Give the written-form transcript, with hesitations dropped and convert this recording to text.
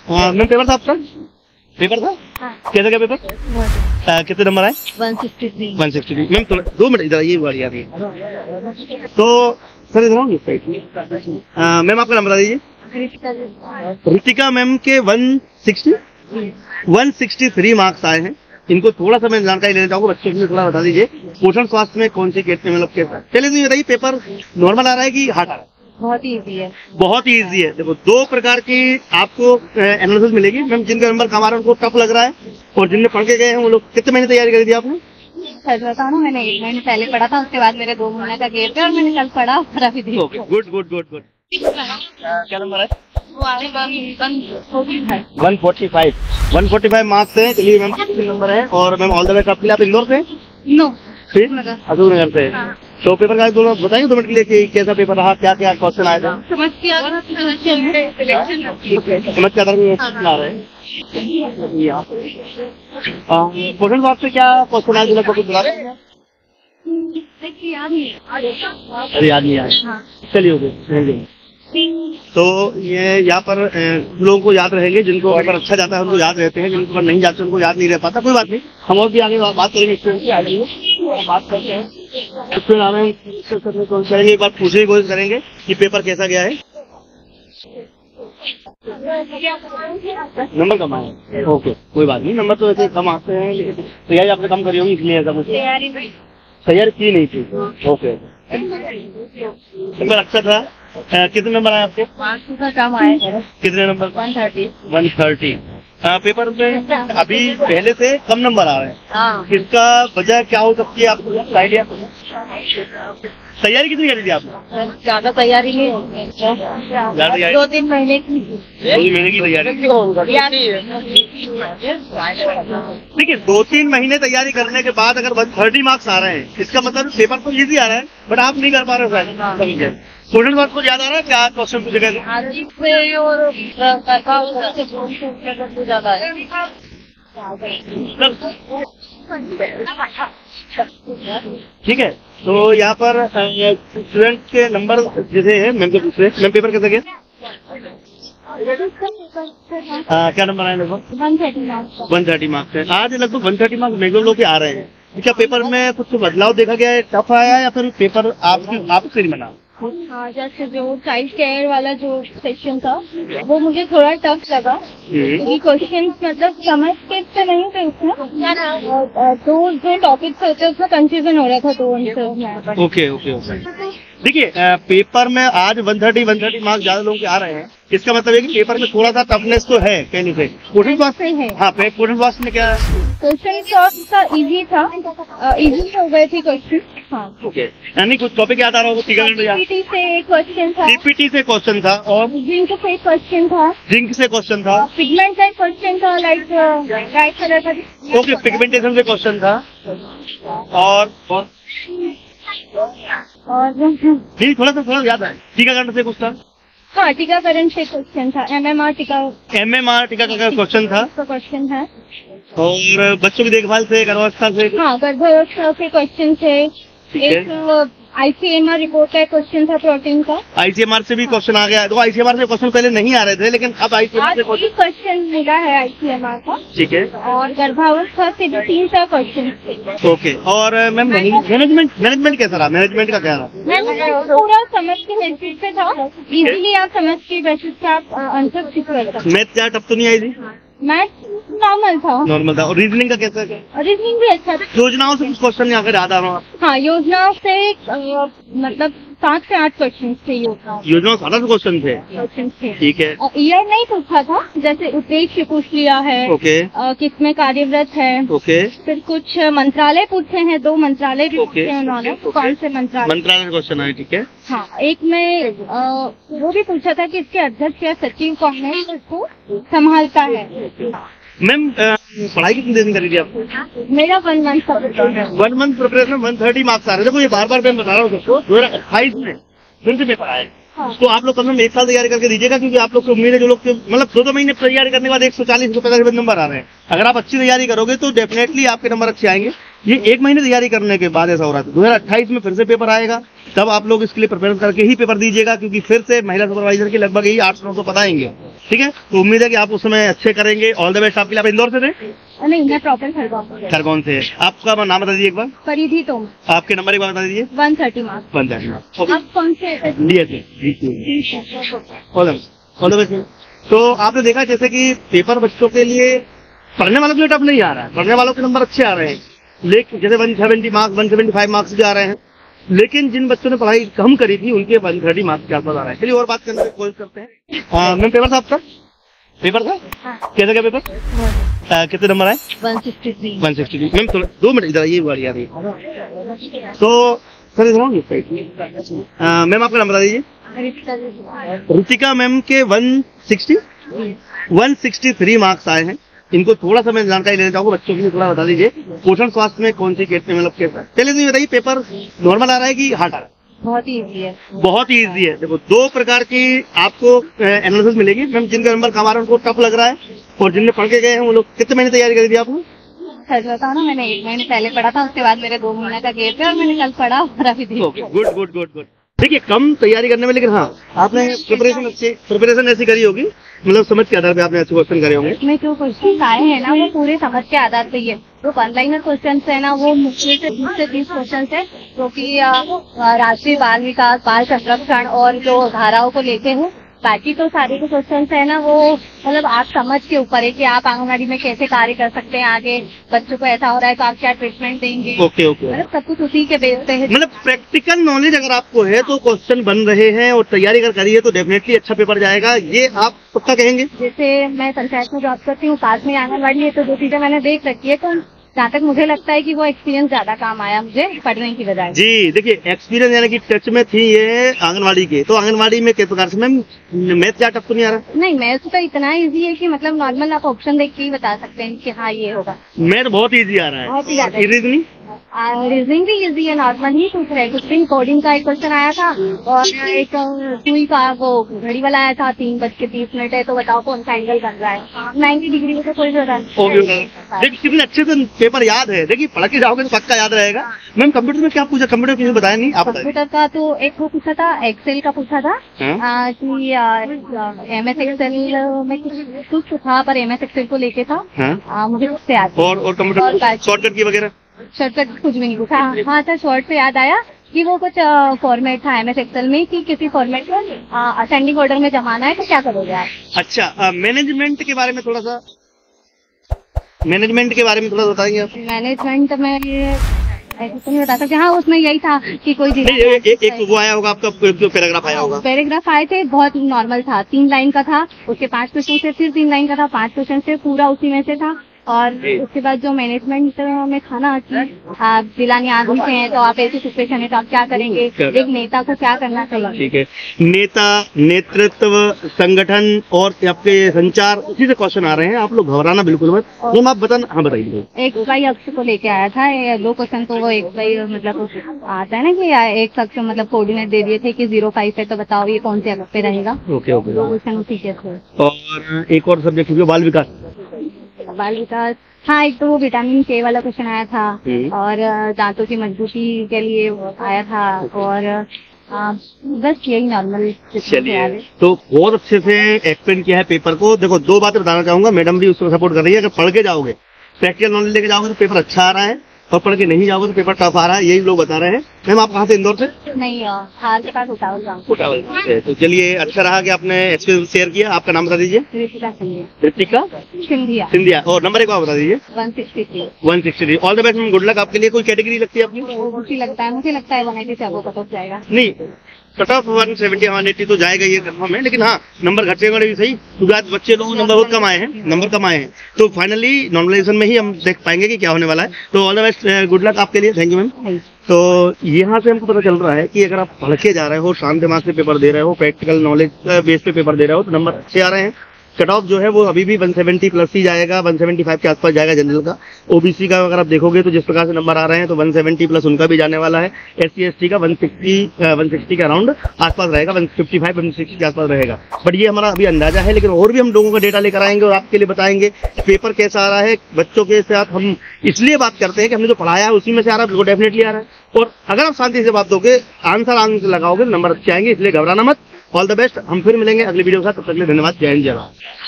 Ma'am paper था आपका? Paper था? कैसा क्या पेपर? कितने नंबर आए? 163। 163। मैम 2 मिनट इधर ये बारी आ रही है। तो सर इधर आओगे? मैम आपका नंबर बता दीजिए। ऋतिका मैम के 163 मार्क्स आए हैं। इनको थोड़ा सा मैं जानकारी लेना चाहूँगा, बच्चों को थोड़ा बता दीजिए पोषण स्वास्थ्य में कौन सी गेट में मतलब कैसा। पहले तो ये बताइए पेपर नॉर्मल आ रहा है कि हार्ड आ रहा है? बहुत इजी है। बहुत ही ईजी है। देखो 2 प्रकार की आपको एनालिसिस मिलेगी मैम। जिनका नंबर कम आ रहा है उनको टफ लग रहा है, और जिनने पढ़ के गए हैं वो लोग। कितने महीने तैयारी करी थी आपने? सच बताऊं ना, मैंने 1 महीने पहले पढ़ा था, उसके बाद मेरे 2 महीने का गैप है और मैंने कल पढ़ा और अभी देखा। Okay, good good good good. क्या नंबर है? 145 मार्क्स है। चलिए मैम नंबर है, और मैम ऑल द बेस्ट आपके लिए। आप इंदौर से? नो, अजूर नगर से। तो पेपर का दोनों बताइए 2 मिनट के लिए कि कैसा पेपर रहा, क्या क्या क्वेश्चन आए थे? समझ के आ रहा है। पोषण स्वास्थ्य से क्या क्वेश्चन आए थे लगभग बता रहे हैं? अरे याद नहीं आया। चलिए ओके। तो ये यहाँ पर लोगों को याद रहेंगे, जिनको पेपर अच्छा जाता है उनको याद रहते हैं, जिनको नहीं जाते उनको याद नहीं रह पाता। कोई बात नहीं, हम और भी आगे बात करेंगे। बात करते हैं उसमें आ रहे हैं, करेंगे एक बार पूछने की कोशिश करेंगे कि पेपर कैसा गया है। नंबर कम आए? ओके, कोई बात नहीं, नंबर तो वैसे कम आते हैं, लेकिन तैयारी आपने कम करी होगी इसलिए ऐसा कुछ। तैयारी की नहीं थी? ओके, पेपर अच्छा था। कितने नंबर आए आपके? कम आए। कितने नंबर? 130। पेपर में अभी पहले से कम नंबर आ रहे हैं। इसका वजह क्या हो सकती है आपको आइडिया? तैयारी कितनी करी थी आपने? ज्यादा तैयारी नहीं, 2-3 महीने की। 2 महीने की तैयारी। ठीक है, 2-3 महीने तैयारी करने के बाद अगर 130 मार्क्स आ रहे हैं, इसका मतलब पेपर तो इजी आ रहा है, बट आप नहीं कर पा रहे हो। स्टूडेंट वर्क को याद आ रहा है क्या क्वेश्चन पूछे गए? ठीक है, तो यहाँ पर स्टूडेंट के नंबर जैसे है मैम के दूसरे। मैम पेपर कैसे गया? क्या नंबर आए लगभग? 130 मार्क्स है। आज लगभग 130 मार्क्स मैक्सिमम लोग के आ रहे हैं। क्या पेपर में कुछ बदलाव देखा गया है? टफ आया या फिर पेपर आपसे नहीं बना? हाँ, जैसे जो चाइल्ड केयर वाला जो सेक्शन था वो मुझे थोड़ा टफ लगा, क्योंकि क्वेश्चन मतलब समझ के तो नहीं थे उसमें, तो जो टॉपिक होते उसमें कंफ्यूजन हो रहा था। तो ओके। देखिए पेपर में आज 130 मार्क्स ज्यादा लोगों के आ रहे हैं, इसका मतलब है कि पेपर में थोड़ा सा टफनेस तो है कहीं से। पोषण स्वास्थ्य है। हाँ, पोषण स्वास्थ्य में क्या है? क्वेश्चन का इजी था, इजी हो गए थे क्वेश्चन। हाँ, ओके, यानी कुछ टॉपिक याद आ रहा होगा? पीपीटी से क्वेश्चन था। पीपीटी से क्वेश्चन था, और जिंक से क्वेश्चन था। जिंक से क्वेश्चन था। पिगमेंट का क्वेश्चन था, लाइक राइट कलर का। ओके, पिगमेंटेशन से क्वेश्चन था, और नहीं थोड़ा याद है। टीकाकरण से कुछ था? हाँ, टीकाकरण से क्वेश्चन था। एमएमआर टीका का क्वेश्चन था। और बच्चों की देखभाल से, गर्भावस्था से? हाँ, गर्भावस्था से क्वेश्चन थे। एक आईसीएमआर रिपोर्ट का क्वेश्चन था, प्रोटीन का। आईसीएमआर से भी क्वेश्चन आ गया। तो आईसीएमआर से क्वेश्चन पहले नहीं आ रहे थे, लेकिन अब आईसीएमआर से क्वेश्चन मिला है आईसीएमआर का। ठीक है, और गर्भावस्था से भी 3 क्वेश्चन थे। ओके, और मैम मैनेजमेंट कैसा रहा? मैनेजमेंट का क्या रहा? पूरा समझ के बेसिस पे था, इजीली आप समझ के बेसिस पे आप आंसर सीख सकते। मैथ क्या टफ तो नहीं आई थी? मैथ नॉर्मल था। और रीजनिंग का कैसा? रीजनिंग भी अच्छा था। योजनाओं से कुछ क्वेश्चन यहाँ याद आ रहा हूँ? हाँ, योजनाओं से मतलब 7 से 8 क्वेश्चन थे। योजनाओं 7 क्वेश्चन थे। ठीक है, ईयर नहीं पूछा था, जैसे उद्देश्य पूछ लिया है। ओके, किसमें कार्यरत है। ओके, फिर कुछ मंत्रालय पूछे हैं, 2 मंत्रालय भी पूछे हैं उन्होंने। कौन से मंत्रालय क्वेश्चन आए? ठीक है, हाँ, एक में वो भी पूछा था कि इसके अध्यक्ष या सचिव कौन है, इसको संभालता है। मैम पढ़ाई कितनी देर में करी थी आप? मेरा 1 मंथ 1 मंथ प्रिपरेशन, 130 मार्क्स आ रहे थे। देखो ये बार मैं बता रहा हूँ सबको, 2028 में फिर से पेपर आए। तो आप लोग कम से कम 1 साल तैयारी करके दीजिएगा, क्योंकि आप लोग को उम्मीद है जो लोग मतलब 2 महीने तैयारी करने के बाद 140 से 50 नंबर आ रहे हैं। अगर आप अच्छी तैयारी करोगे तो डेफिनेटली आपके नंबर अच्छे आएंगे। ये 1 महीने तैयारी करने के बाद ऐसा हो रहा था। 2028 में फिर से पेपर आएगा, तब आप लोग इसके लिए प्रिपेयर करके ही पेपर दीजिएगा, क्योंकि फिर से महिला सुपरवाइजर के लगभग यही 800-900 पद आएंगे। ठीक है, तो उम्मीद है कि आप उस समय अच्छे करेंगे। ऑल द बेस्ट आपके लिए। आप इंदौर से थे? नहीं, मैं प्रॉपर खरगोन से। आपका नाम बता दीजिए एक बार। परिधि तुम। आपके नंबर एक बार बता दीजिए। 130 मार्क्स। 130 मार्क्स। आप कौन से? तो आपने देखा जैसे कि पेपर बच्चों के लिए, पढ़ने वालों के लिए टफ नहीं आ रहा है, पढ़ने वालों के नंबर अच्छे आ रहे हैं, लेकिन जैसे 170 मार्क्स 175 मार्क्स भी आ रहे हैं, लेकिन जिन बच्चों ने पढ़ाई कम करी थी उनके 130 मार्क्स के आसपास आ रहे हैं। चलिए और बात करने की कोशिश करते हैं। मैम पेपर था आपका? पेपर था? कैसा क्या पेपर? कितने नंबर आए? 163। मैम 2 मिनट इधर आइए, बारी आ रही है। तो सर इधर मैम आपका नंबर बता दीजिए। ऋतिका मैम के 163 मार्क्स आए हैं। इनको थोड़ा सा मैं जानकारी लेना चाहूँगा, बच्चों के लिए थोड़ा बता दीजिए, पोषण स्वास्थ्य में कौन सी केस में मतलब कैसा? पहले तो ये बताइए, पेपर नॉर्मल आ रहा है कि हार्ड आ रहा है? बहुत ईजी है। बहुत ही ईजी है। देखो 2 प्रकार की आपको एनालिसिस मिलेगी मैम। जिनका नंबर कम आ रहा है उनको टफ लग रहा है, और जिनने पढ़ के गए हैं वो लोग। कितने महीने तैयारी करी थी आपने? सच बताओ ना, मैंने 1 महीने पहले पढ़ा था, उसके बाद मेरे 2 महीने का गैप है और मैंने कल पढ़ा और अभी गुड। देखिए कम तैयारी करने में, लेकिन हाँ आपने प्रिपरेशन ऐसी करी होगी, मतलब समझ के आधार पे आपने अच्छे क्वेश्चन करे होंगे। इसमें जो क्वेश्चन आए हैं ना वो पूरे समझ के आधार पे ही है। जो 1 लाइनर क्वेश्चन है ना वो मुश्किल से 20 से 30 क्वेश्चन है, जो कि राष्ट्रीय बाल विकास, बाल संरक्षण और जो धाराओं को लेते हैं। बाकी तो सारे जो क्वेश्चन है ना वो मतलब आप समझ के ऊपर है कि आप आंगनबाड़ी में कैसे कार्य कर सकते हैं, आगे बच्चों को ऐसा हो रहा है तो आप क्या ट्रीटमेंट देंगे। ओके। मतलब सब कुछ उसी के बेस पे है। मतलब प्रैक्टिकल नॉलेज अगर आपको है तो क्वेश्चन बन रहे हैं और तैयारी अगर करिए तो डेफिनेटली अच्छा पेपर जाएगा, ये आप पक्का कहेंगे? जैसे मैं पंचायत में जॉब करती हूँ, पास में आंगनबाड़ी है, तो 2 चीजें मैंने देख रखी है, तो जहाँ तक मुझे लगता है कि वो एक्सपीरियंस ज्यादा काम आया मुझे पढ़ने की बजाय। जी देखिए, एक्सपीरियंस यानी कि टच में थी ये आंगनवाड़ी के, तो आंगनवाड़ी में किस प्रकार से मैम मैथ क्या टफ तो नहीं आ रहा? नहीं, मैथ तो इतना इजी है कि मतलब नॉर्मल आप ऑप्शन देख के ही बता सकते हैं कि हाँ ये होगा। मैथ बहुत इजी आ रहा है, बहुत ही ज्यादा। रीजनिंग भी इजी है, नॉर्मल ही पूछ रहे। कुछ दिन कोडिंग का एक क्वेश्चन आया था और एक सुई का वो घड़ी वाला आया था, 3:30 है, तो बताओ कौन सा एंगल बन रहा है। 90 डिग्री में तो कोई जरूरत नहीं। कितने अच्छे से पेपर याद है। देखिए पढ़ के जाओगे तो पक्का याद रहेगा। मैम कंप्यूटर में क्या पूछा? कंप्यूटर किसी बताया नहीं आप? कंप्यूटर का तो एक वो पूछा था, एक्सेल का पूछा था कि MS एक्सेल में कुछ था, पर MS एक्सेल को लेके था। मुझे उससे याद। और कंप्यूटर शॉर्टकट की वगैरह? शॉर्टकट कुछ भी नहीं पूछा। हाँ सर, शॉर्ट से याद आया कि वो कुछ फॉर्मेट था MS एक्सेल में कि किसी फॉर्मेट को असेंडिंग ऑर्डर में जमाना है तो क्या करोगे आप? अच्छा, मैनेजमेंट के बारे में थोड़ा बताएंगे आप? मैनेजमेंट में ऐसे तो नहीं बता सकते। हाँ, उसमें यही था कि कोई एक वो आया होगा आपका, पैराग्राफ आया होगा। पैराग्राफ आए थे, बहुत नॉर्मल था, 3 लाइन का था, उसके 5 क्वेश्चन से, फिर 3 लाइन का था, 5 क्वेश्चन से, पूरा उसी में से था। और उसके बाद जो मैनेजमेंट में था ना कि आप जिला न्यायाधीश हैं तो आप ऐसी सिचुएशन है तो आप क्या करेंगे, एक नेता को क्या करना चाहिए। ठीक है, नेता, नेतृत्व, संगठन और आपके संचार, उसी से क्वेश्चन आ रहे हैं, आप लोग घबराना बिल्कुल मत। मैम आप बताना। हाँ बताइए। एक बाई अक्ष को लेके आया था, 2 क्वेश्चन तो वो एक बाई मतलब आता है ना कि एक अक्ष मतलब कोऑर्डिनेट दे दिए थे कि 0-5 है, तो बताओ ये कौन से अक्ष पे रहेगा। ओके। 2 क्वेश्चन उसी के थे। और एक और सब्जेक्ट बाल विकास। हाँ, एक तो वो विटामिन K वाला क्वेश्चन आया था और दांतों की मजबूती के लिए आया था, और बस यही नॉर्मल। चलिए, तो बहुत अच्छे से एक्सप्लेन किया है पेपर को। देखो 2 बातें बताना चाहूंगा, मैडम भी उसको सपोर्ट कर रही है। अगर पढ़ के जाओगे, प्रैक्टिकल नॉलेज लेके जाओगे तो पेपर अच्छा आ रहा है, और पढ़ के नहीं जाओगे तो पेपर टफ आ रहा है, यही लोग बता रहे हैं। मैम आप कहाँ से? इंदौर से? नहीं, हाल के पास उटावल। तो चलिए, अच्छा रहा कि आपने एक्सपीरियंस शेयर किया। आपका नाम बता दीजिए। ऋतिका सिंधिया। और नंबर एक बार बता दीजिए। 163। All the best ma'am, good luck आपके लिए। कोई कैटेगरी लगती है अपनी? मुझे लगता है 180 से आपको कट जाएगा। नहीं, कट ऑफ 170 180 तो जाएगा, ये कंफर्म है, लेकिन हाँ नंबर घटेगा भी सही, क्योंकि आज बच्चे लोगों नंबर बहुत कम आए हैं। तो फाइनली नॉर्मलाइजेशन में ही हम देख पाएंगे कि क्या होने वाला है। तो all the best, good luck आपके लिए। Thank you ma'am. तो यहाँ से हमको पता चल रहा है कि अगर आप पढ़ के जा रहे हो, शांत दिमाग से पेपर दे रहे हो, प्रैक्टिकल नॉलेज बेस पे पेपर दे रहे हो, तो नंबर अच्छे आ रहे हैं। कट ऑफ जो है वो अभी भी 170 प्लस ही जाएगा, 175 के आसपास जाएगा जनरल का। ओबीसी का अगर आप देखोगे तो जिस प्रकार से नंबर आ रहे हैं तो 170 प्लस उनका भी जाने वाला है। SC ST का 160 के अराउंड आसपास रहेगा, 155 160 के आसपास रहेगा। बट ये हमारा अभी अंदाजा है, लेकिन और भी हम लोगों का डेटा लेकर आएंगे और आपके लिए बताएंगे पेपर कैसा आ रहा है। बच्चों के साथ हम इसलिए बात करते हैं कि हमने जो पढ़ाया है उसी में से आ रहा है, वो डेफिनेटली आ रहा है। और अगर आप शांति से बात दोगे, आंसर लगाओगे, नंबर अच्छे आएंगे, इसलिए घबराना मत। All the best. हम फिर मिलेंगे अगली वीडियो के साथ, तब तक के लिए धन्यवाद। जय हिंद, जय भारत।